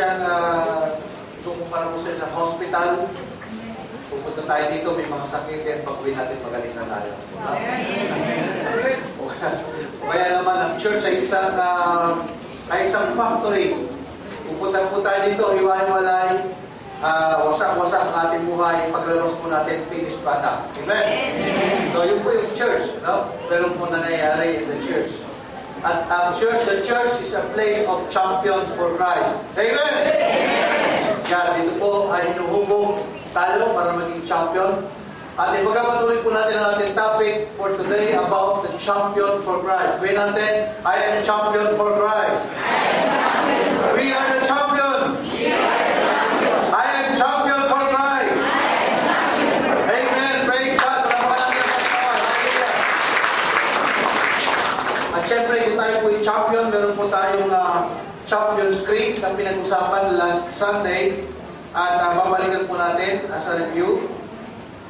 siyang kung para po sa isang hospital, pupunta tayo dito, may mga sakit yan, pag-uwi natin magaling na tayo. Kaya naman, ang church ay isang factory. Pupunta po tayo dito, hiwa-hiwalay, wasak-wasak ang ating buhay, paglalabas po natin, finished product. Amen? So, yun po yung church. No? Pero po nangyayari in the church. At the church is a place of champions for Christ. Amen? Kaya dito po ay hinuhubog tayo para maging champion. At ipagpatuloy po natin ang ating topic for today about the champion for Christ. Gawin natin, I am a champion for Christ. We are the champion. I am champion for Christ. Amen. Praise God. At syempre, kung tayo po yung champion, meron po tayong Champions Creed na pinag-usapan last Sunday. At babalikan po natin as a review.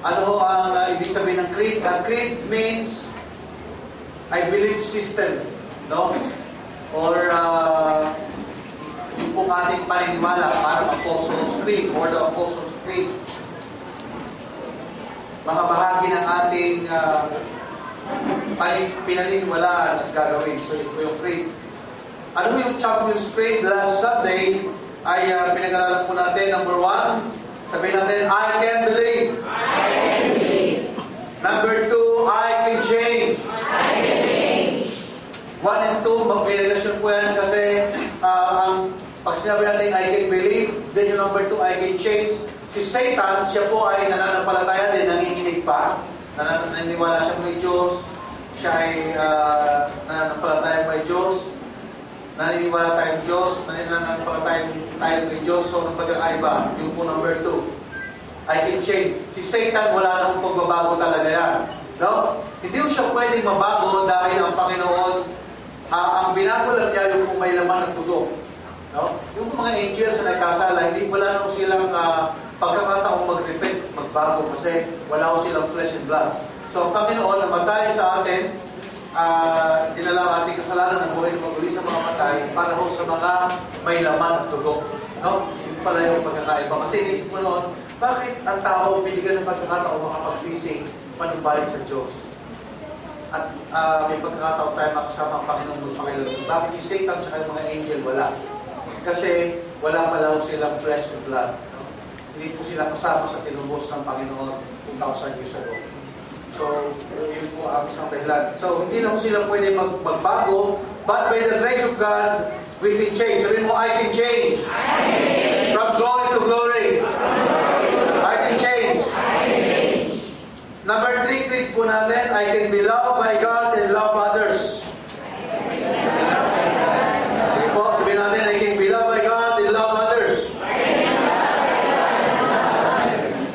Ano ang ibig sabihin ng creed? Creed means I believe system, no? Or yung pong ating paniniwala, parang Apostles' Creed or the Apostles' Creed. Mga bahagi ng ating pinaniniwalaan at gagawin. So, ito yung creed. Ano yung Champions Creed? Last Sunday ay pinag-aralan po natin, number 1, sabihin natin, I can believe. I can believe. Number 2, I can change. I can change. 1 and 2, mag-relasyon po yan kasi pag sinabi natin I can believe, then yung number 2, I can change. Si Satan, siya po ay nananampalataya din, nanginginig pa. Naniniwala siya may Diyos. Siya ay nananampalataya may Diyos. Naniniwala tayong Diyos, nananampalataya tayo kay Diyos, so ng pagkakaiba, yung po number 2. I can change. Si Satan, wala nang pagbabago talaga yan. No? Hindi mo siya pwedeng mabago dahil ang Panginoon, ang binago lang niya yung kung may laman ng tugo. No? Yung mga angels na nagkasala, hindi wala nang silang pagkakataong mag-repent, magbago kasi wala ko silang flesh and blood. So ang Panginoon, namatay sa atin, dinala ang ating kasalanan ng buhay na pag-uli sa mga matay para ho sa mga may laman at tugo. No? Yung pala yung pagkakaiba. Kasi inisip mo noon, bakit ang tao binigyan ng pagkakataon makapagsisi panumbalik sa Diyos? At may pagkakataon tayo makasama ang Panginoon magpakilala. Bakit yung Satan at yung mga angel wala? Kasi wala pala silang flesh and blood. No? Hindi po sila kasama sa tinubos ng Panginoon 2,000 years ago. So, yun po ang isang dahilan. So, hindi na sila pwede magbago, but by the grace of God, we can change. Sabihin mo, I can change. From glory to glory. I can change. Number 3, click po natin, I can be loved by God and love others. Okay po, sabihin natin, I can be loved by God and love others.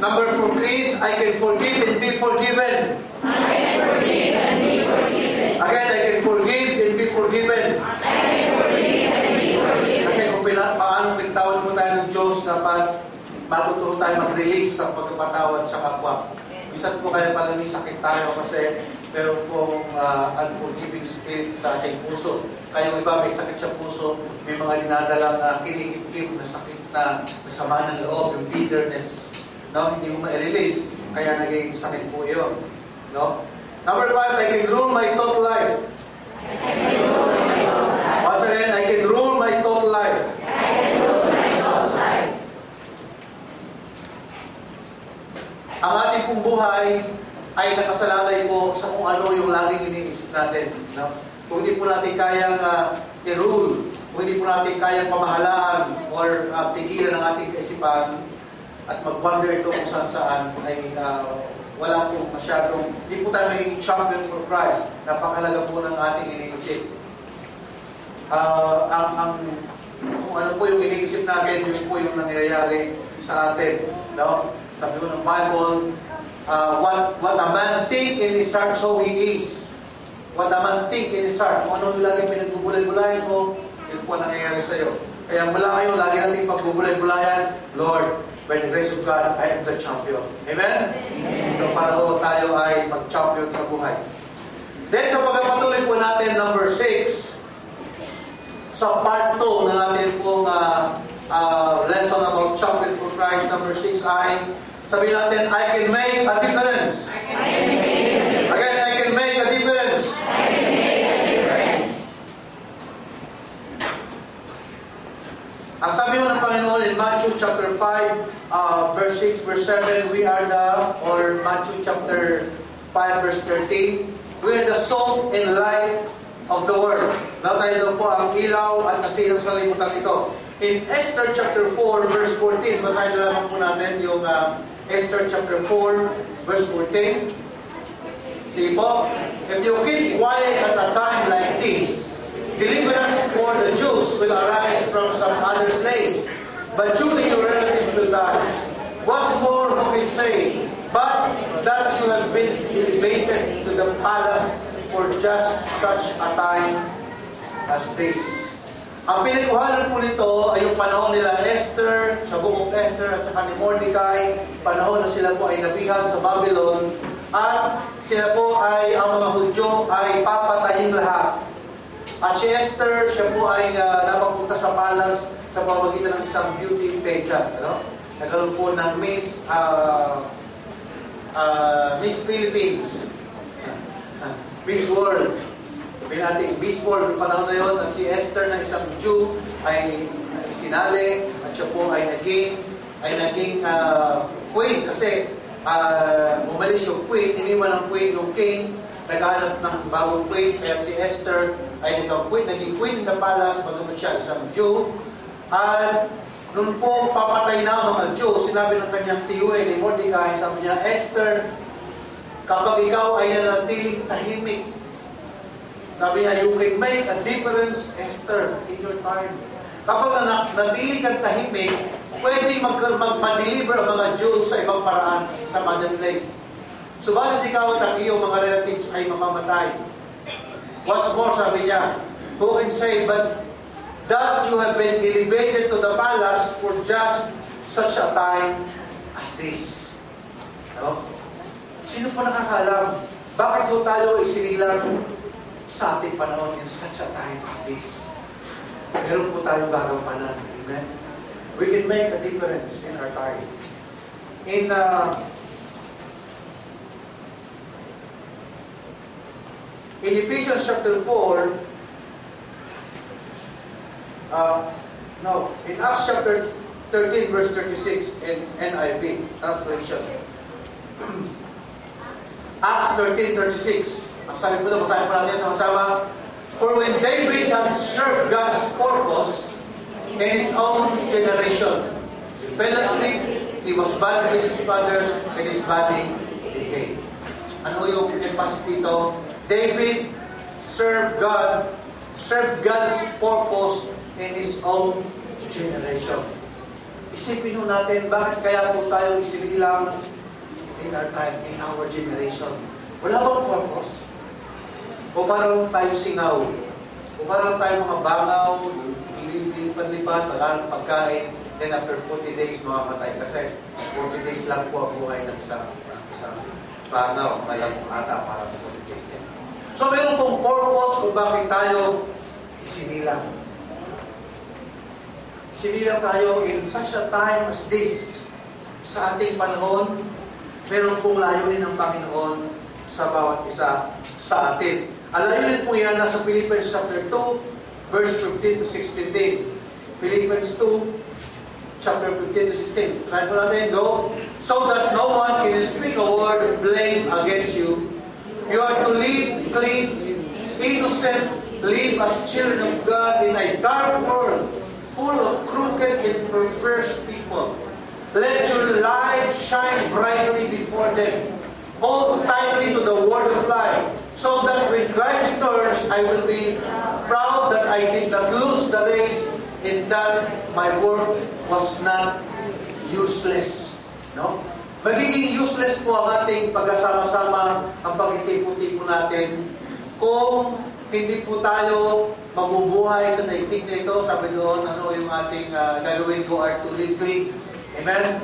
Number 4, creed, I can forgive and be forgiven. I can forgive and be forgiven. Again, I can forgive and be forgiven. I can forgive and be forgiven. Kasi kung paano pinatawad mo tayo ng Diyos, dapat matututo tayo mag-release sa pagkapatawad sa kapwa. Minsan po kaya pala may sakit tayo kasi meron pong unforgiving spirit sa ating puso. Kaya yung iba may sakit sa puso, may mga dinadalang kinikip-kip na sakit na sama ng loob, yung bitterness. No? Hindi mo ma-release, kaya naging sakit po yun. No? Number 5, I can rule my total life. I can rule my total life. Once again, I can rule my total life. I can rule my total life. Ang ating pong buhay ay nakasalalay po sa kung ano yung laging iniisip natin. No? Kung hindi po natin kayang i-rule, kung hindi po natin kayang pamahalaan or pigilan ang ating kaisipan, at mag-wonder ito kung saan ay wala po masyadong, hindi po tayo magiging champion for Christ. Napakalaga po ng ating iniisip. Kung ano po yung iniisip natin, yun po yung nangyayari sa atin. No? Sabi ko ng Bible, what a man think in his heart, so he is. What a man think in his heart. Kung ano yung lagi pinagbubulay-bulayan mo, yun po ang nangyayari sa'yo. Kaya mula ngayon, lagi natin pagbubulay-bulayan, Lord, by the grace of God, I am the champion. Amen? So para ho tayo ay mag-champion sa buhay. Then sa pagpapatuloy po natin, number 6, sa part 2 ng ating pong I. Sabihin natin, I can make a difference. Again, I can make a difference. Ang sabi mo ng Panginoon in Matthew chapter 5, verse 6, verse 7, we are or Matthew chapter 5, verse 13, we are the salt and light of the world. Now tayo daw po ang ilaw at asin ng sanlibutan ito. In Esther chapter 4, verse 14, basahin na lamang po natin yung Esther chapter 4, verse 14. Sige po, if you keep quiet at a time like this, deliverance for the Jews will arise from some other place, but you and your relatives will die. What's more, who can say, but that you have been elevated to the palace for just such a time as this. Ang pinagkuhanan po nito ay yung panahon nila Esther, sa buong Esther at saka ni Mordecai, panahon na sila po ay nabihan sa Babylon, at sila po ay, ang mga Hudyo ay papatayin lahat. At si Esther, siya po ay napapunta sa palace sa pamamagitan ng isang beauty pageant. Ano? Nagkaroon po ng Miss Philippines, Miss World. Sabihin natin, Miss World, yung panahon na yun, at si Esther na isang Jew ay sinali, at siya po ay naging queen. Kasi umalis yung queen, iniwan ng queen yung king, naghanap ng bagong queen, kaya si Esther ay naging queen in the palace, bagamat siya isang Jew. At nung po papatay na ang mga Jew, sinabi ng kanyang tiyuhin ni Mordecai, sabi niya, Esther, kapag ikaw ay nanatiling tahimik, sabi niya, you can make a difference, Esther, in your time. Kapag nanatili kang tahimik, pwede mag-deliver ang mga Jews sa ibang paraan, sa other place. Subalit ikaw at ang iyong mga relatives ay mamamatay. What's more, sabi niya, who can say, but that you have been elevated to the palace for just such a time as this. No? Sino po nakakaalam? Bakit po tayo isinilang sa ating panahon in such a time as this? Meron po tayong gagampanan. Amen? We can make a difference in our time. In Ephesians chapter 4, in Acts chapter 13, verse 36, in NIV translation. Acts 13:36. Ang sabi po na, basahin po natin sama-sama. For when David had served God's purpose in his own generation, he fell asleep, he was buried with his fathers, and his body decayed. Ano yung emphasis dito? David served God's purpose in his own generation. Isipin mo natin, bakit kaya po tayo isinilang in our time, in our generation? Wala bang purpose? O parang tayo singaw? O parang tayo mga bangaw, lipad-lipad, maghanap pagkain, then after 40 days, mamamatay. Kasi 40 days lang po ang buhay ng isang bangaw. Malamang ata, parang 40 days yan. So, meron pong purpose kung bakit tayo isinilang. Isinilang tayo in such a time as this. Sa ating panahon, meron pong layunin ng Panginoon sa bawat isa sa atin. Ang layunin po yan nasa Philippians chapter 2, verse 15 to 16 din. Philippians 2, chapter 15 to 16. Try po natin, go. So that no one can speak a word of blame against you. You are to live clean, innocent, live as children of God in a dark world, full of crooked and perverse people. Let your light shine brightly before them. Hold tightly to the word of life, so that when Christ returns, I will be proud that I did not lose the race, and that my work was not useless. No? Magiging useless po ang ating pagkasama-sama, ang pagtitipo-tipo natin, kung hindi po tayo mabubuhay sa daigdig na ito. Sabi doon, ano yung ating gagawin ko are to live clean. Amen?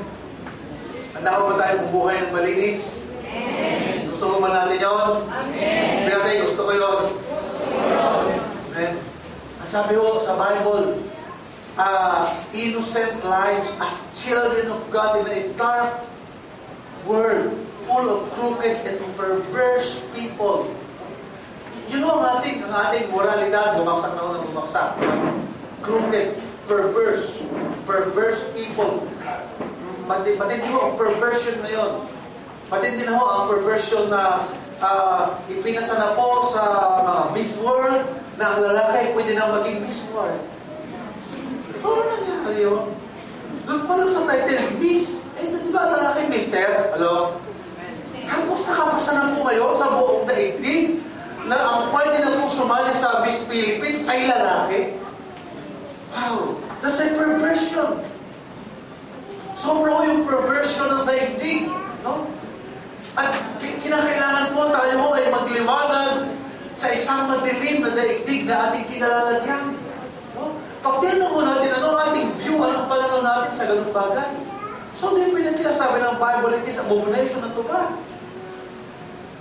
Handa ko ba tayo mabuhay ng malinis? Amen. Gusto ko ba natin yun? Amen. Pinatay, gusto ko yun. Amen. Ang sabi ko sa Bible, innocent lives as children of God in a dark world full of crooked and perverse people. You know, ang ating moralidad, bumagsak na bumagsak. Crooked, perverse people. Matindi ho ang perversion na yun. Matindi na ho ang perversion na ipinasa na po sa mga Miss World na ang lalaki pwede na maging Miss World. Ano nangyari yun? Doon pa lang sa title, Miss. Di ba lalaki, Mister? Hello? Tapos nakapasa na po ngayon sa buong daigdig na ang pwede na po sumali sa Miss Philippines ay lalaki. Wow! That's a perversion. Sobra yung perversion ng daigdig. No? At kinakailangan po tayo ay magliwanag sa isang madilim na daigdig na ating kinalalagyan. No? Pag tinanong ko natin, ano ating view, anong pananaw natin sa ganung bagay? So definitely, sabi ng Bible, it is abomination unto God.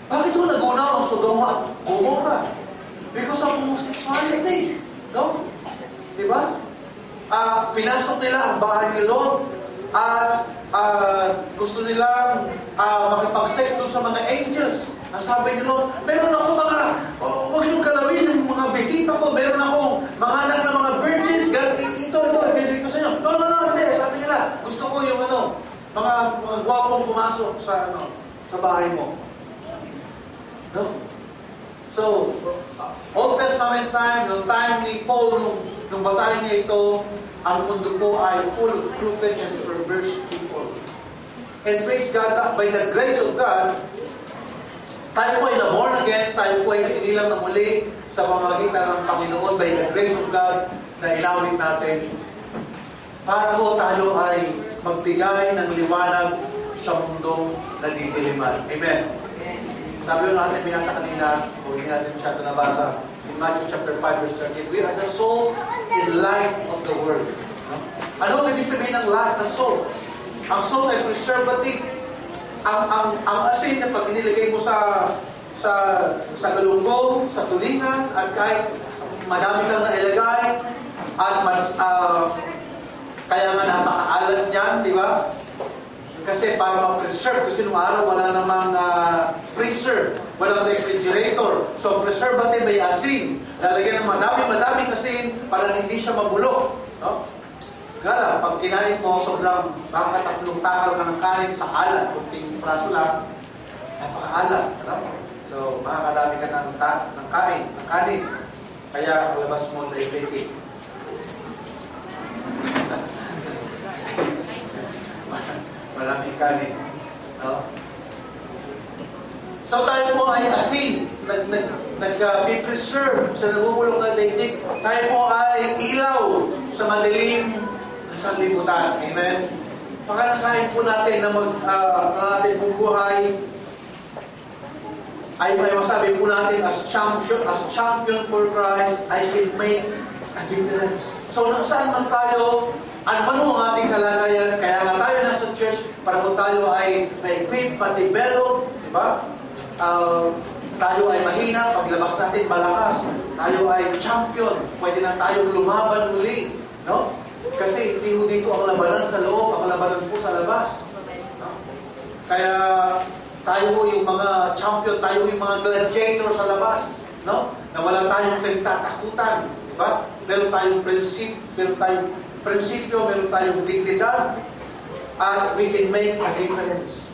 Bakit ko nagunaw ang Sodoma at Gomorrah? Because of homosexuality. No? Diba? Pinasok nila ang bahay ni Lord at gusto nilang makipag-sex doon sa mga angels. Sabi ni Lord, meron ako huwag niyong galawin yung mga bisita ko, meron akong mga anak na mga virgins, ito, ibibigay ko sa inyo. No, hindi. Sabi nila, gusto ko yung mga gwapong pumasok sa bahay mo. No? So, Old Testament time, noong time ni Paul, nung basahin niya ito, ang mundo po ay full of crooked and perverse people. And praise God, by the grace of God, tayo po ay na-born again, tayo po ay sinilang na muli sa pamamagitan ng Panginoon by the grace of God na inawit natin para po tayo ay magbigay ng liwanag sa mundong nadidiliman. Amen. Sabi natin, binasa kanina, huwag natin masyado nabasa, in Matthew chapter 5, verse 38, we are the salt and light of the world. Ano ang ibig sabihin ng light ng salt? Ang salt ay preservative. Ang asin na pag inilagay mo sa galunggong, sa tulingan, at kahit madami kang nailagay, at kaya nga napakaalat niyan, di ba? Kasi para ma-preserve, kasi nung araw wala namang freezer, walang refrigerator. So preservative ay asin. Lalagyan ng madami-madaming asin para hindi siya mabulok. No? Kaya pag kinain mo, sobrang baka 3 takal ka ng kanin sa alat, kunting praso lang, napakaalat. Ano? So makakadami ka ng kanin. Kaya ang labas mo diabetic. Maraming kanin. No? So tayo po ay asin, nag-preserve sa nabubulok na daigdig. Tayo po ay ilaw sa madilim na sanlibutan. Amen? Pakalasahin po natin na ang ating buhay ay may masabi po natin as champion for Christ, I can make a difference. So saan man tayo, ano ang ating kalagayan, kaya nga tayo nasa church para po tayo ay na-equip, ma-develop, di ba? Tayo ay mahina, paglabas natin malakas. Tayo ay champion, pwede na tayong lumaban muli. No? Kasi hindi mo dito ang labanan sa loob, ang labanan po sa labas. No? Kaya tayo po yung mga champion, tayo yung mga gladiator sa labas. No? Na wala tayong pinagtatakutan. Di ba? Meron tayong prinsipyo, meron tayong dignidad, at we can make a difference.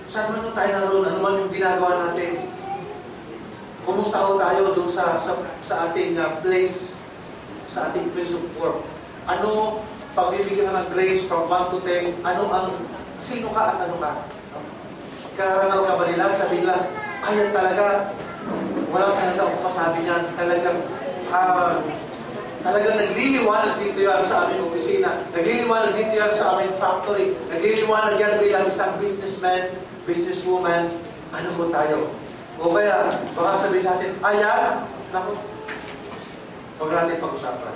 Saan man tayo naroon, ano man yung ginagawa natin, kumusta ho tayo dun sa ating place, sa ating place of work. Ano, pagbibigyan ka ng grace from 1 to 10, sino ka at ano ka? Karangal ka ba nila? Sabi nila, ayan talaga, wala talaga akong masabi niyan, talagang nagliliwanag dito yan sa aming opisina. Nagliliwanag dito yan sa aming factory. Nagliliwanag yan bilang isang businessman, businesswoman. Ano mo tayo? O kaya, baka sabihin sa atin, ayan, naku, huwag natin pag-usapan.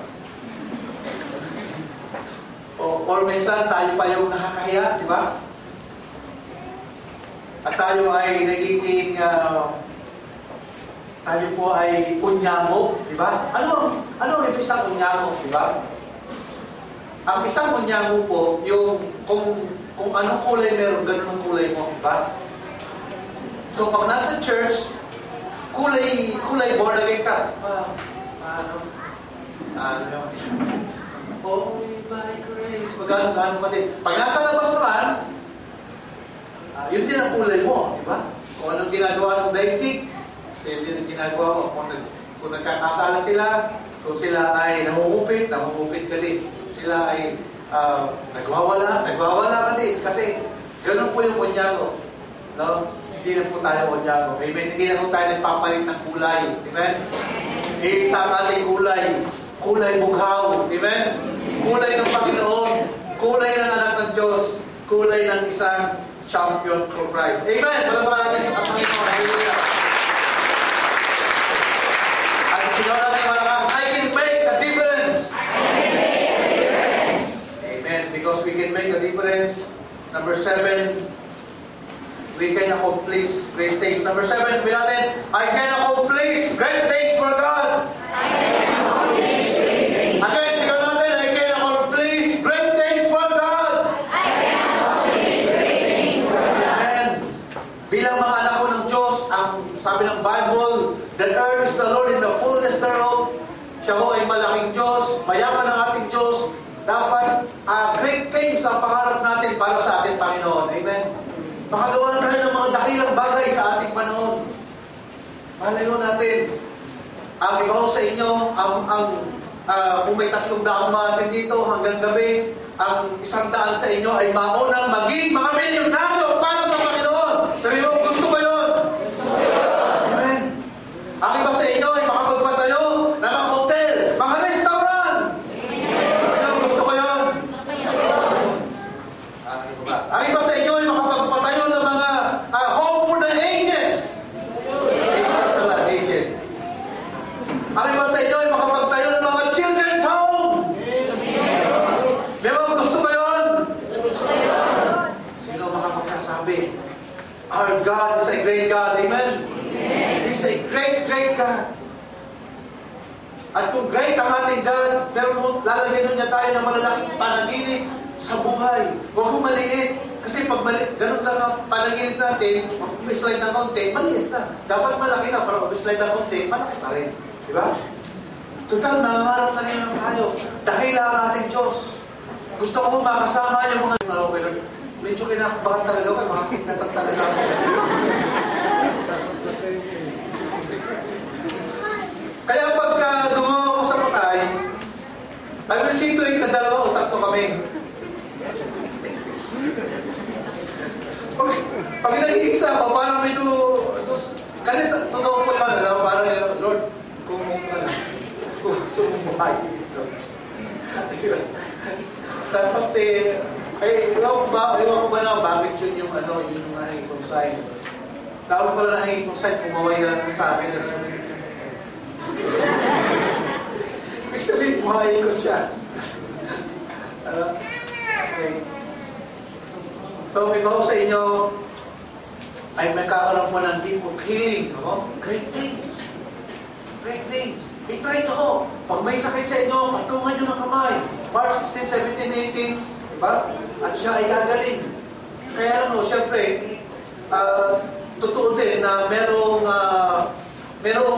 Or minsan, tayo pa yung nakakahiya, di ba? At tayo ay nagiging tayo po ay unyamo, di ba? Ano ang ibig sa unyamo, di ba? Ang isang kunyago po, yung kung anong kulay meron, ganun ang kulay mo, di ba? So pag nasa church, kulay born again ka. Only by grace. Magano pa din. Pag nasa labas naman, yun din ang kulay mo, di ba? Kung anong ginagawa ng daigdig, same din ang ginagawa mo. Kung nagkakasala sila, kung sila ay nangungupit ka din. Sila ay nagwawala ka din. Kasi ganun po yung kunyago. No? Hindi na po tayo kunyago. Amen? Hindi na po tayo nagpapalit ng kulay. Amen? Isa ang ating kulay bughaw. Amen? Kulay ng Panginoon. Kulay ng anak ng Diyos. Kulay ng isang champion for Christ. Amen? Palapalan natin sa Panginoon. Hallelujah. At sino natin malakas, I can make a difference. Amen. Because we can make a difference. Number 7, we can accomplish great things. Number 7, sabihin natin, I can accomplish great things for God. Again, sigaw natin, I can accomplish great things for God. Amen. Bilang mga anak ko ng Diyos, ang sabi ng Bible, the earth is the Lord in the fullness thereof. Siya ho ay malaking Diyos, mayaman ang ating Diyos. Dapat great things ang pangarap natin para sa ating Panginoon. Amen. Makagawa na tayo ng mga dakilang bagay sa ating panahon. Malayo natin. Ang iba ho sa inyo, kung may 300 natin dito hanggang gabi, ang 100 sa inyo ay maunang maging mga milyonaryo para sa Panginoon. Sabi mo, gusto ko yun? Amen. Ang iba sa inyo ay makapagpatayo ng mga hotel, mga restaurant. Gusto ko yun? Ang iba sa inyo ay makapagpatayo ng mga home for the ages. Ages. Ang iba sa inyo ay makapagtayo ng mga children's home. May mga gusto ba yun? Sino makapagsasabi? Our God is a great God. Amen? He's a great, great God. At kung great ang ating God, pero lalagyan niya tayo ng malalaking panaginip sa buhay. Huwag kong maliit. Kasi pag ganun lang ang panaginip natin, mag-slide ng konti, maliit na. Dapat malaki na, pero mag-slide ng konti, malaki pa rin. Di ba? Total, nangangarap na rin tayo. Dahil ang ating Diyos. Gusto ko makasama yung mga medyo kinakabahan talaga ko, mga pinatang talaga ako. Kaya pagka dumawa ako sa patay, I will see to it na 2 o 3 kami. Pag nag-iisa ako, parang medyo, kasi totoo po naman, parang, Lord, kung gusto mong buhay dito. Dapat ewan ko ba na bakit yun yung nahingin kong sign. Dapat pala nahingin kong sign, pumaway na lang sa akin. Ibig sabihin, buhayin ko siya. Okay. So, iba ko sa inyo, ay magkakaroon po ng deep of healing. No? Great things. Great things. I-try ito ho. Pag may sakit sa inyo, patungan nyo ng kamay. March 16, 17, 18. Diba? At siya ay gagaling. Kaya lang ho, syempre, totoo din na merong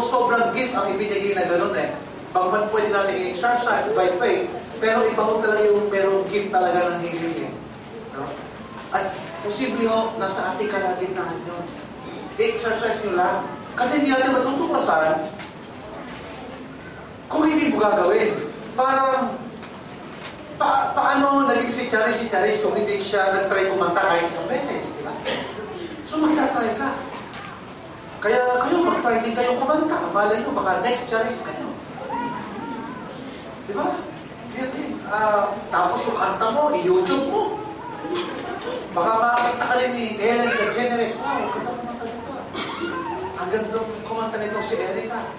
sobrang gift ang ibinigay na gano'n eh. Pagman pwede natin i-exercise by faith, pero iba ho talaga yung merong gift talaga ng healing. No? At posible ho, nasa ating kalagitnaan yun. I-exercise nyo lang. Kasi hindi natin matutuklasan kung hindi mo gagawin. Parang, paano naging si Charis kung hindi siya nag-try kumanta kahit isang beses, di ba? So magta-try ka. Kaya kayo mag-try din kayo kumanta. Malay nyo, baka next Charis kayo. Di ba? Tapos yung kanta mo, i-YouTube mo. Baka makakita ka rin ni Ellen DeGeneres. Wow, kita kumanta nito. Ang gandang kumanta nito si Erica.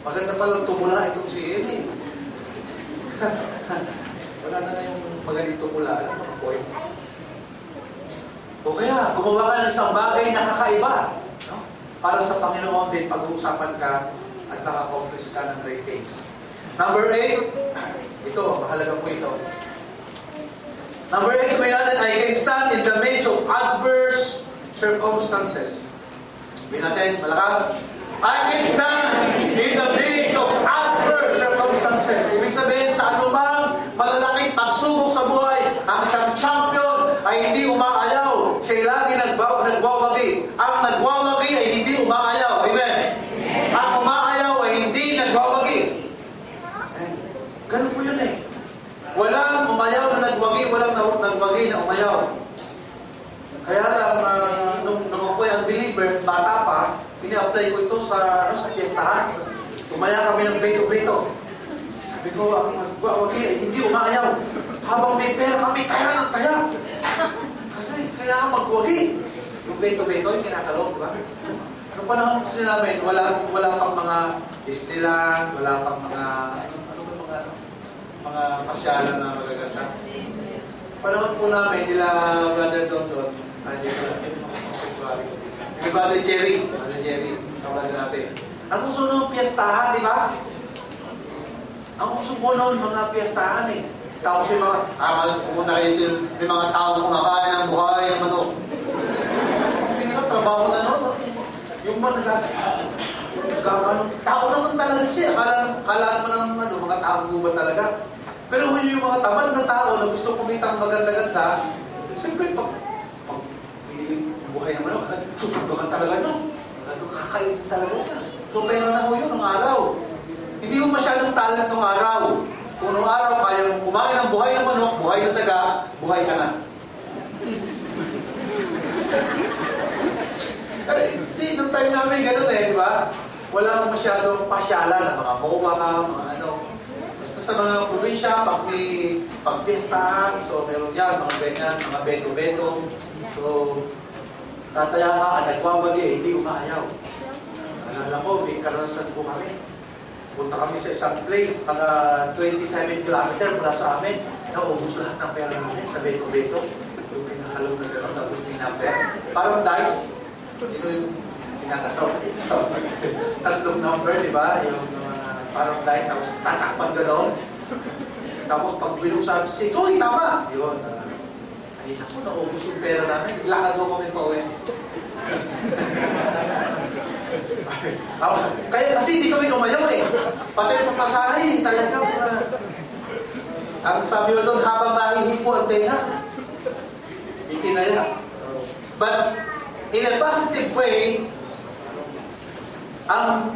Maganda palang tumula itong si Amy. Wala na yung magaling tumula. Ano mga boy? O kaya, gumawa ka ng isang bagay na kakaiba. No? Para sa Panginoon din, pag-uusapan ka at naka-accomplish ka ng great things. Number 8, ito ito, mahalaga po ito. Number 8, sabihin natin, I can stand in the midst of adverse circumstances. Sabihin natin, malakas. I can stand in the midst of adverse circumstances. Ibig sabihin, sa anumang malalaking pagsubok sa buhay, ang isang champion ay hindi umaayaw. Siya lagi nagwawagi. Ang nagwawagi ay hindi umaayaw. Amen? Ang umaayaw ay hindi nagwawagi. Ganun po yun eh. Walang umayaw na nagwagi, walang nagwagi na umayaw. Kaya lang, nung ako ay unbeliever, bata pa, ini-apply ko ito sa fiestahan. Tumaya kami ng beto-beto. Sabi ko, ang nagwagi ay hindi umayaw. Habang may pera kami, taya ng taya. Kasi kailangan magwagi. Yung beto-beto, yung kinakalong, di ba? Ano panahon kasi namin, wala pang mga Disneyland, wala pang mga pasyalan na magaganda. Panahon po namin, nila Brother Don, ni Brother Jerry, kawalan natin. Ang gusto nung piyestahan, di ba? Ang gusto po noon, mga piyestahan eh. Tapos yung mga, pumunta kayo dito, yung mga tao kumakain ng buhay ng manok. Hindi nga, trabaho na noon. Yung mga tao naman talaga siya. Kala naman ng mga tao ba talaga. Pero yung mga tamad na tao na gusto kumita ng maganda-ganda, siyempre, pag buhay naman, susundukan talaga no. Kakain talaga niya. So, pera na ho yun, ng araw. Hindi mo masyadong talent ng araw. Kung nung araw, kaya mong kumain ng buhay ng manok, buhay ng daga, buhay ka na. Hindi, nung time namin, ganun eh, di ba? Wala akong masyadong pasyalan ng mga MOA, mga ano. Basta sa mga probinsya, pag may pagpiestahan, so meron yan, mga ganyan, mga beto-beto. So, tataya ka, nagwawagi, hindi umaayaw. Alala ko, may karanasan po kami. Punta kami sa isang place, mga 27 kilometer mula sa amin. Naubos lahat ng pera namin sa beto-beto. Yung kinakalong na gano'n, tapos may number. Parang dice. Ito yung kinakalong. Tatlong number, di ba? Yung parang dice, tapos tatakpan gano'n. Tapos pag binusabi siya, uy, tama! Yun. Ay, naku, naubos yung pera namin. Lakad mo kami pa uwi. Kaya kasi hindi kami umayaw eh. Pati papasahay, talaga. Ang sabi mo doon, habang nahihipo ang tenga, itinaya. But in a positive way, ang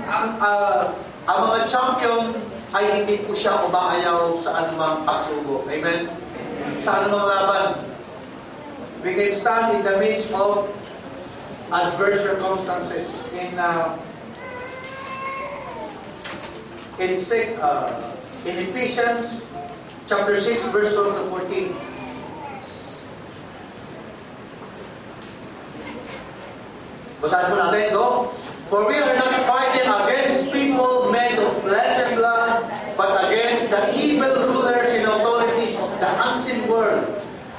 mga champion ay hindi po siya umaayaw sa anumang pagsubok. Amen? Sa anumang laban. We can stand in the midst of adverse circumstances. In Ephesians chapter 6 verse 12 to 14. Basahin po natin, no? For we are not fighting against people made of flesh and blood, but against the evil rulers and authorities of the unseen world,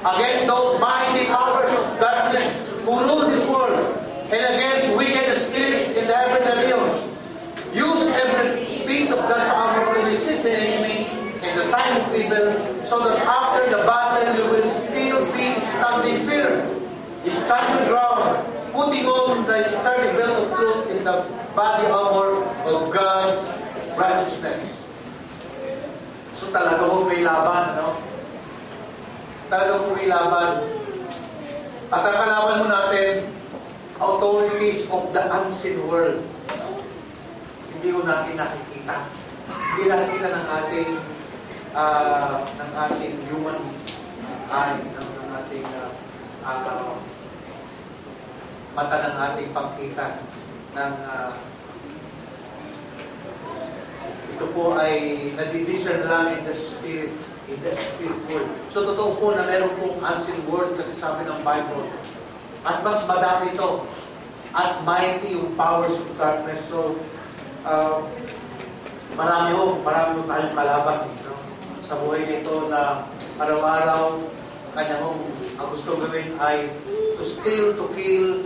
against those mighty powers of darkness who rule this world, and against wicked spirits in the heavenly realms. Use every piece of God's armor to resist the enemy in the time of evil, so that after the battle you will still be standing firm. Stand your ground, putting on the sturdy belt of truth in the body armor of God's righteousness. So talaga kung may laban, ano? Talaga kung may laban. At ang kalaban mo natin, authorities of the unseen world. Hindi ko natin nakikita. Hindi nakikita ng ating human eye, ng ating mata ng ating pagkita ng ito po ay nadidiscern lang in the spirit world. So totoo po na meron pong unseen world kasi sabi ng Bible. At mas madami ito. At mighty yung powers of darkness. So marami tayong kalaban sa buhay nito na araw-araw kanya ang gusto gawin ay to steal, to kill,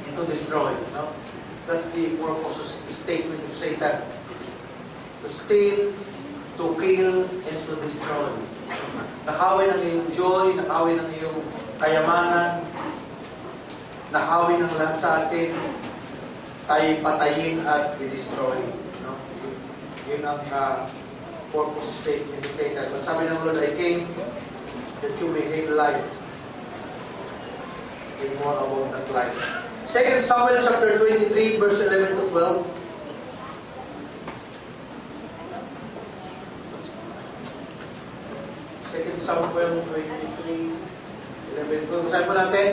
and to destroy. No? That's the purpose of the statement of Satan. To steal, to kill, and to destroy. Nakawin ang iyong joy, nakawin ang iyong kayamanan, nakawin ang lahat sa atin, tayo patayin at i-destroy. No? Yun ang purpose statement ni Satan. But sabi ng Lord, I came that you may have life. And more about that life. 2 Samuel chapter 23, verse 11 to 12. 2 Samuel 23, 11 to 12. Basahin po natin.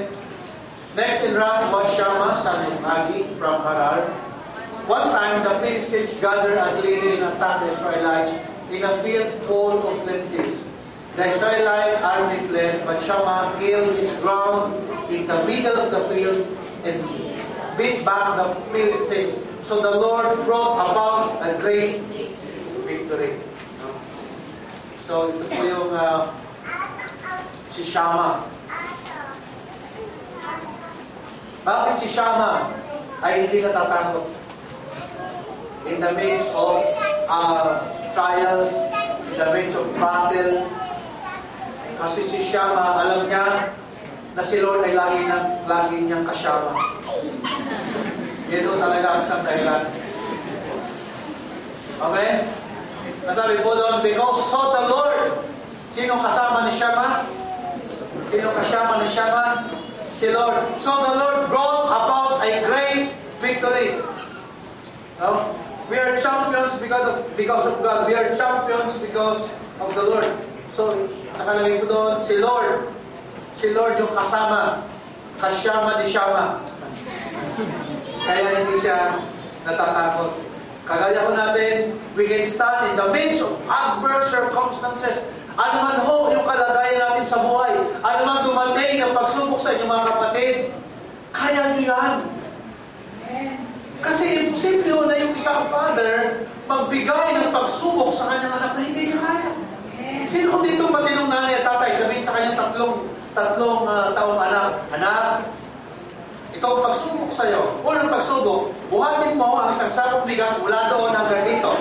Next in rank was Shammah, son of Agi, from Harar. One time, the Philistines gathered at Gleaning and attacked the Israelites in a field full of lentils. The Israelite army fled, but Shammah held his ground in the middle of the field and beat back the Philistines. So the Lord brought about a great victory. So ito po yung si Shammah. Bakit si Shammah ay hindi natatakot? In the midst of trials, in the midst of battle, kasi si Shammah, alam niya na si Lord ay lagi niyang kasama. Yan o talaga ang isang dahilan. Amen? Nasabi po doon, because so the Lord, sino kasama ni Shammah? Sino kasama ni Shammah? Si Lord. So the Lord brought about a great victory. No? We are champions because of God. We are champions because of the Lord. So, nakalagay po doon, si Lord. Si Lord yung kasama. Kasyama ni Shammah. Kaya hindi siya natatakot. Kagaya ko natin, we can stand in the midst of adverse circumstances. Ano man ho yung kalagayan natin sa buhay, ano man dumating ang pagsubok sa inyong mga kapatid, kaya niyo yan. Kasi imposible ho na yung isang father magbigay ng pagsubok sa kanyang anak na hindi niya kaya. Sino kung dito matinong nanay at tatay, sabihin sa kanyang tatlong taong anak, anak, ito ang pagsubok sa'yo. Unang pagsubok, buhatin mo ang isang sakong bigas mula doon hanggang dito.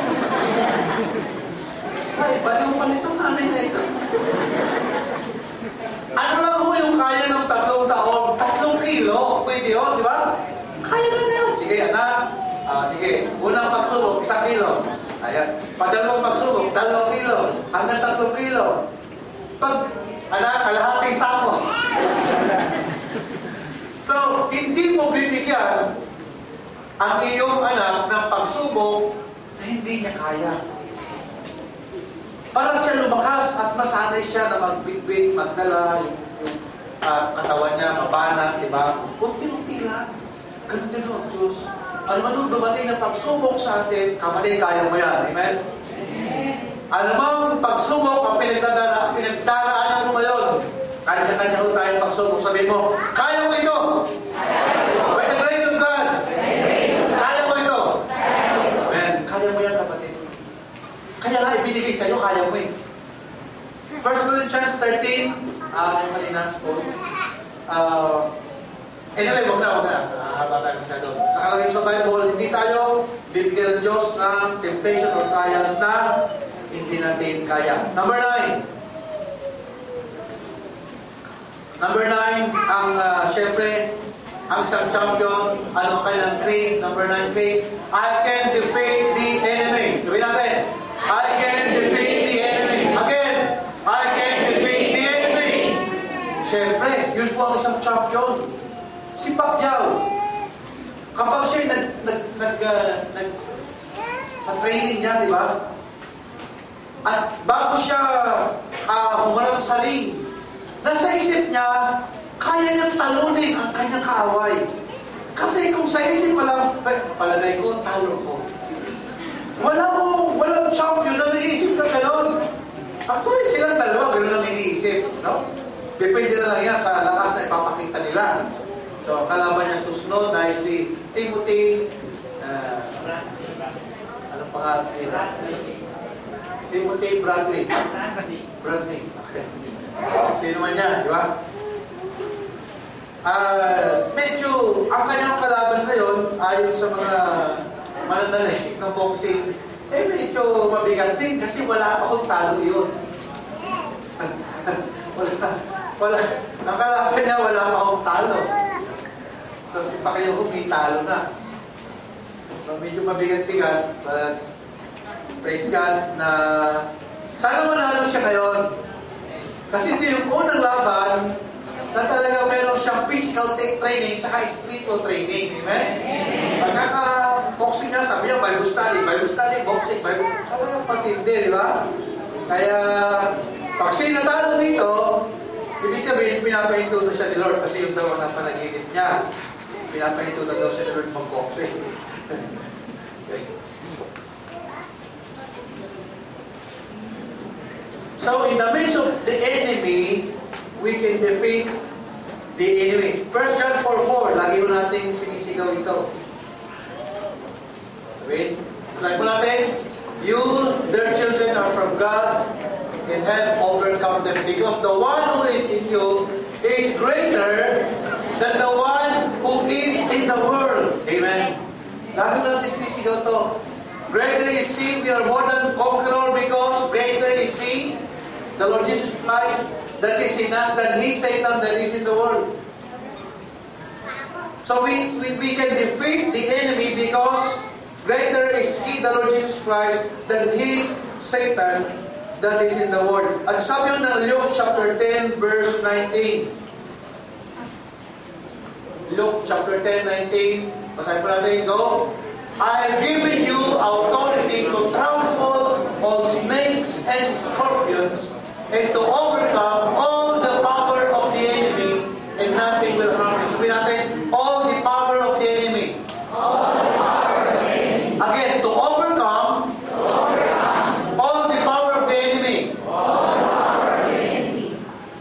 Ay, baliw pala itong nanay na ito. Ano lang ho yung kaya ng 3 taon? 3 kilo. Pwede yun, di ba? Kaya na yun. Sige, anak. Sige, unang pagsubok, 1 kilo. Ayan. Padalawang pagsubok, 2 kilo. Hanggang 3 kilo. Pag, anak, kalahating sako. So, hindi mo bibigyan ang iyong anak ng pagsubok na hindi niya kaya. Para siya lumakas at masanay siya na magbitbit, magdala, yung katawan niya, mabana, diba? Unti-unti lang. Ganun din ang Diyos. Ano man nung dumating na pagsubok sa atin, kapatid, kaya mo yan. Amen? Ano mang pagsubok ang pinagdaraanan mo ngayon, kanya-kanya ko tayong pagsubok. Sabihin mo, kaya mo ito! By the grace of God! Kaya mo ito! Amen? Kaya mo yan, kapatid. Kaya nga ibinigay sa'yo, kaya mo eh. 1 Corinthians 13, yung malinans po. Anyway, wag na. Haba tayo masyado. Nakalagay sa Bible, hindi tayo bibigyan ng Diyos ng temptation or trials na hindi natin kaya. Number 9. Number 9, ang syempre, ang isang champion, ano kanyang creed, number 9 creed, I can defeat the enemy. Sabihin natin, I can defeat the enemy. Again, I can defeat the enemy. Siyempre, yun po ang isang champion. Si Pacquiao. Kapag siya sa training niya, di ba? At bago siya humarap sa ring, nasa isip niya, kaya niyang talunin ang kanyang kaaway. Kasi kung sa isip pa lang, palagay ko, talo ko. Walang champion na naiisip na gano'n. Actually, silang dalawa, gano'n ang iniisip. No? Depende na lang yan sa lakas na ipapakita nila. So, kalaban niya susunod na si Timothy, anong pangalan nila? Timothy Bradley. Okay. Sino man niya, di ba? Medyo, ang kanyang kalaban ngayon, ayon sa mga mananalisik ng boxing, medyo mabigat din kasi wala pa akong talo yun. talo. So si Pacquiao may talo na. So medyo mabigat-bigat, but praise God na sana manalo siya ngayon. Kasi ito yung unang laban na talaga meron siyang physical training tsaka spiritual training. Amen? Pagkaka-boxing niya, sabi niya, Bible study, boxing, talagang patindi, di ba? Kaya, pag siya natalo dito, ibig sabihin, pinapahinto na siya ni Lord kasi yung daw ang panaginip niya. Pinapahinto na daw siya ni Lord mag-boxing. Okay. So, in the midst of the enemy, we can defeat the enemy. 1 John 4:4, lagi mo natin sinisigaw ito. Wait, slide mo natin. You, their children, are from God and have overcome them because the one who is in you is greater than the one who is in the world. Amen. Lagi mo natin sinisigaw ito. Greater is He, we are more than conqueror because greater is He, the Lord Jesus Christ, that is in us, than He, Satan, that is in the world. So we can defeat the enemy because greater is He, the Lord Jesus Christ, than He, Satan, that is in the world. At sabi ng Luke chapter 10, verse 19. Luke chapter 10, 19. Basahin po natin ito. I have given you authority to trample on snakes and scorpions and to overcome all the power of the enemy, and nothing will harm you. Sabihin natin, all the power of the enemy. All the power of the enemy. Again, to overcome all the power of the enemy. All the power of the enemy.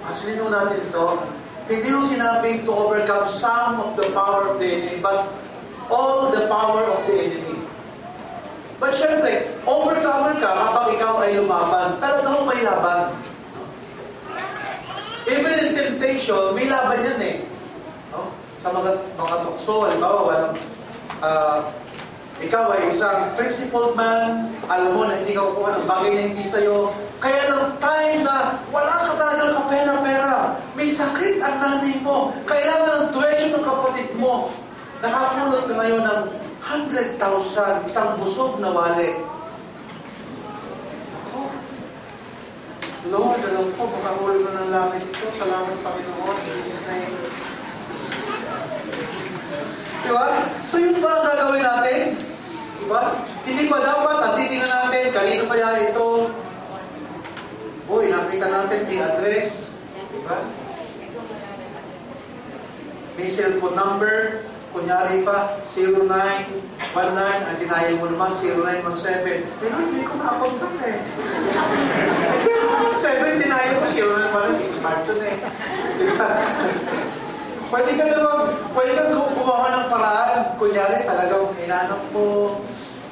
Asalin mo natin ito. Hindi mo sinabing to overcome some of the power of the enemy, but all the power of the enemy. But syempre, overcomer ka kapag ikaw ay lumaban. Talagang may laban. Even in temptation, may laban yan eh. No? Sa mga tukso, halimbawa, ikaw ay isang principled man, alam mo na hindi ka kukuha ng bagay na hindi sa'yo. Kaya lang time na wala ka talagang kapera-pera. May sakit ang nanay mo. Kailangan ng tuition ng kapatid mo. Nakapulot ka ngayon ng 100,000, isang busog na wallet. Lord, alam ko, makahuli ko ng langit ito. Salamat, Panginoon. In Jesus' name. Diba? So yun ba ang gagawin natin? Diba? Hindi pa dapat, at titingnan natin, kanino kaya ito? Uy, nakita natin, may address. Diba? May cellphone number. Kunyari pa, 0919, ang denial mo naman, 0917. Pero hindi ko na-accountant eh. 0917, denial mo, 09 pa lang, smart yun eh. Pwede kang gumawa ng paraan. Kunyari, talagang inanap mo,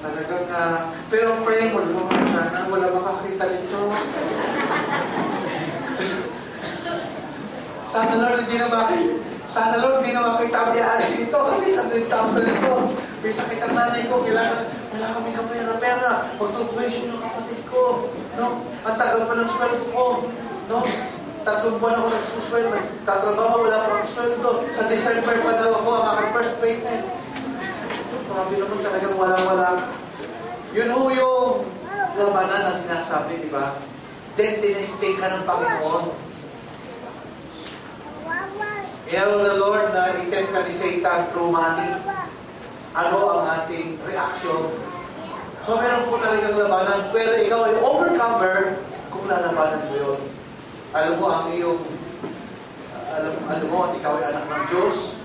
talagang, pero pray mo, lumang sana, wala makakita nito. Sana Lord, hindi na bakit. Sana Lord, hindi na makita ang biyari dito kasi 100,000 ito. May sakit ang nanay ko, kailangan, wala kami kapera-pera. Pagtutuation yung kapatid ko. No? Ang tagal pa ng sweldo ko. No? 3 buwan ako nagsusweldo. Tatrabaho, wala pa akong sweldo. Sa December pa daw ako ang aking first payment. Sabi naman talagang wala-wala. Yun ho yung labanan na sinasabi, di ba? Then, tinesting ka ng Panginoon. Meron na Lord na item ka ni Satan through money. Ano ang ating reaction? So meron po talagang labanan. Pero ikaw ay overcomer kung lalabanan mo yun. Alam mo ang iyong alam mo at ikaw ay anak ng Diyos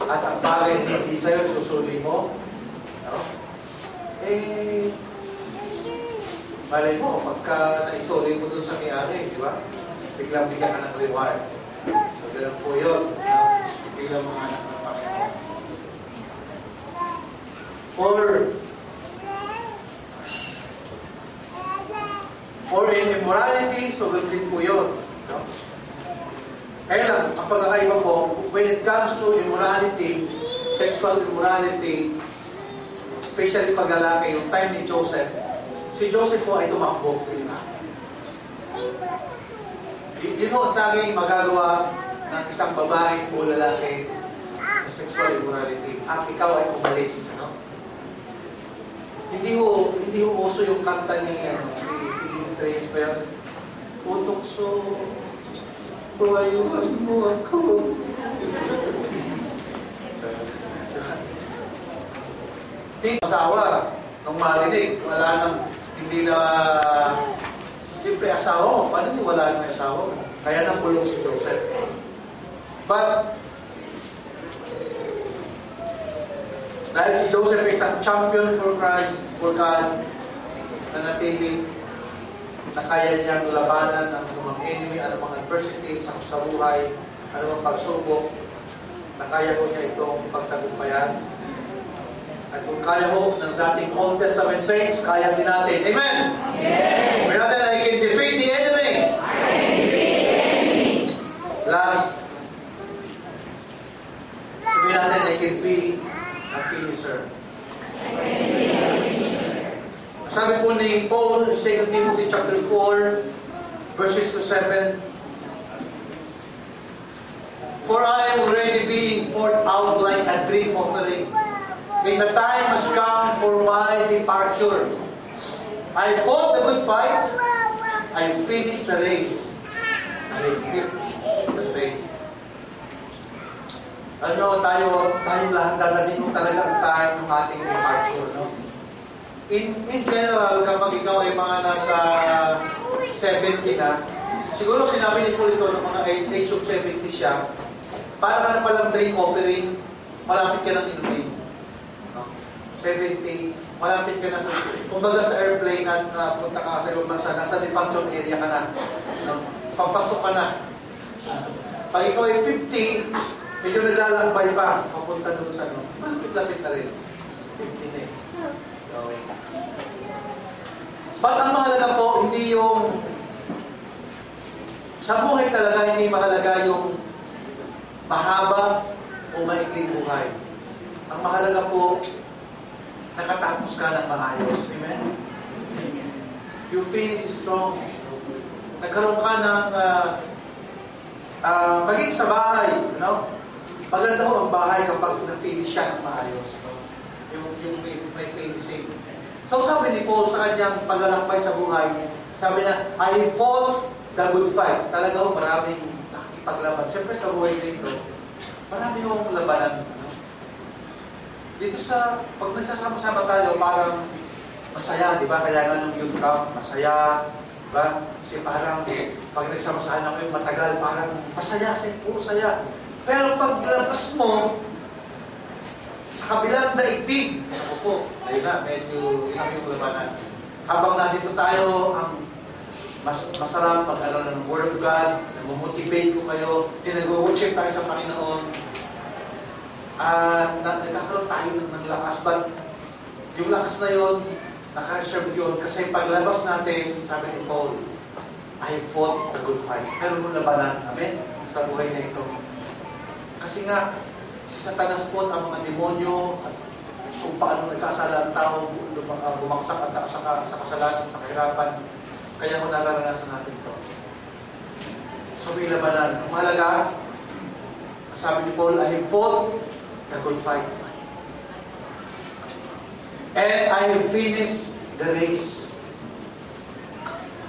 at ang bagay na hindi sa'yo susuli mo. No? Malay mo, pagka naisuli mo dun sa may-ari, di ba? Biglang bigyan ka ng reward. So, ganun po yun. Biglang mga anak ng Panginoon. Or in immorality, so ganun din po yun. No? Kaya lang, ang pagkakaiba po, when it comes to immorality, sexual immorality, especially pag lalaki, yung time ni Joseph, si Joseph po ay tumakbo. Yun know, ang tanging magagawa ng isang babae o lalaki sa sexual immorality. At ikaw ay umalis. Ano? Hindi ho uso yung kanta ni si Trace, pero utukso, buhayuhan mo ako. Hindi asawa, nung marinig, wala nang, hindi na, siyempre asawa mo, paano hindi wala nang asawa mo? Kaya nang kulong si Joseph. But, dahil si Joseph is isang champion for Christ, for God, na natili, na kaya niyang labanan ang anumang enemy, anumang adversity sa buhay, anumang pagsubok, na kaya ko niya itong pagtagumpayan. At kung kaya ho ng dating Old Testament saints, kaya din natin. Amen? Amen! Sabi natin, I can defeat the enemy. I can defeat the enemy. Last, sabi natin, I can be a finisher. Sabi po ni Paul, 2 Timothy chapter 4, verses 6 to 7, for I am already being poured out like a drink offering. And the time has come for my departure. I fought the good fight. I finished the race. I kept the faith. Ano, tayong lahat dadating mo talaga ang time ng ating departure, no? In general, kapag ikaw ay mga nasa 70 na, siguro sinabi ni Paul ito ng mga age of 70 siya, para ka na palang drink offering, malapit ka ng inumin. 70, malapit ka na sa, kumbaga sa airplane na punta ka sa ibang bansa, nasa departure area ka na. Papasok ka na. Pag ikaw ay 50, medyo naglalakbay pa, papunta doon sa ano. Malapit-lapit na rin. 50 na eh. Okay. But ang mahalaga po, hindi yung sa buhay talaga, hindi mahalaga yung mahaba o maikling buhay. Ang mahalaga po, nakatapos ka ng maayos. Amen? You finish strong. Nagkaroon ka ng pagiging sa bahay. No? Maganda ho ang bahay kapag na-finish siya ng maayos. Yung may finishing. So sabi ni Paul sa kanyang paglalakbay sa buhay, sabi niya, I fought the good fight. Talaga ho maraming nakikipaglaban. Siyempre sa buhay na ito, marami ho labanan. Dito sa, pag nagsasama-sama tayo, parang masaya, di ba? Kaya nga nung youth camp, masaya, di ba? Kasi parang, pag nagsama-sama kayo matagal, parang masaya, puro saya. Pero pag lampas mo, sa kabilang daigdig, ako po, ayun na, medyo yun yung labanan. Habang nandito tayo, ang masarap pag-aral ng Word of God, nag-motivate ko kayo, tinag-worship tayo sa Panginoon, nagkakaroon tayo ng lakas, but yung lakas na yun, nakaserve yun, kasi paglabas natin, sabi ni Paul, I fought the good fight. Meron mong labanan, amen, sa buhay na ito. Kasi nga, si Satanas po, ang mga demonyo, at kung paano nagkasala ang tao, bumagsak at sa kasalanan, sa kahirapan, kaya mo nalaranasan natin ito. So may labanan. Ang mahalaga, sabi ni Paul, I fought the good fight. And I have finished the race.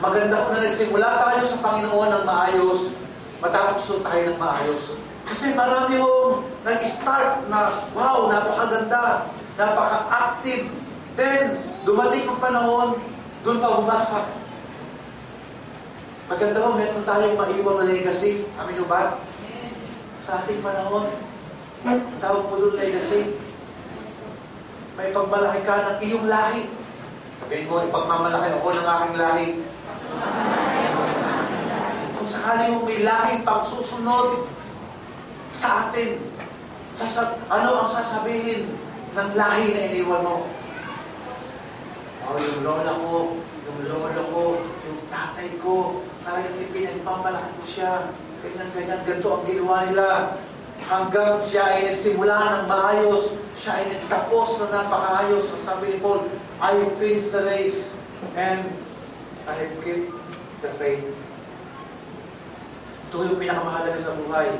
Maganda kung na nagsimula tayo sa Panginoon ng maayos, matapos tayo ng maayos. Kasi marami yung nag-start na, wow, napakaganda, napaka-active. Then, dumating ang panahon, doon pa bumagsak. Maganda kung meron tayong maiwang na legacy. Amin ba? Sa ating panahon, tawag po doon legacy. May pagmalaki ka ng iyong lahi. Sabihin mo, ipagmamalaki ako ng aking lahi. Kung sakali mo may lahi pang susunod sa atin, ano ang sasabihin ng lahi na iniwan mo? Oh, yung lola ko, yung lolo ko, yung tatay ko, talagang ipinagmamalaki ko siya. Ganyan, ganito ang ginawa nila. Hanggang siya ay nagsimula ng maayos, siya ay nagtapos na napakaayos. Ang sabi ni Paul, I have finished the race and I have kept the faith. Ito yung pinakamahalaga sa buhay.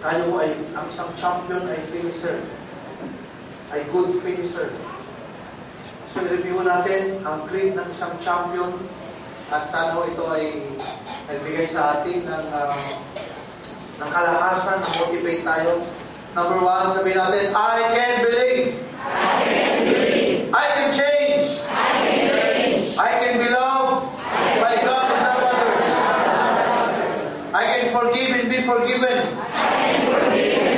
Tayo ay, ang isang champion ay finisher. Ay good finisher. So, i-review natin ang creed ng isang champion at sana ito ay nagbigay sa atin ng kalakasan, ng motivate tayo. Number 1, sabihin natin, I can believe. I can believe. I can change. I can change. I can be loved by God and others. I can forgive and be forgiven. I can forgive.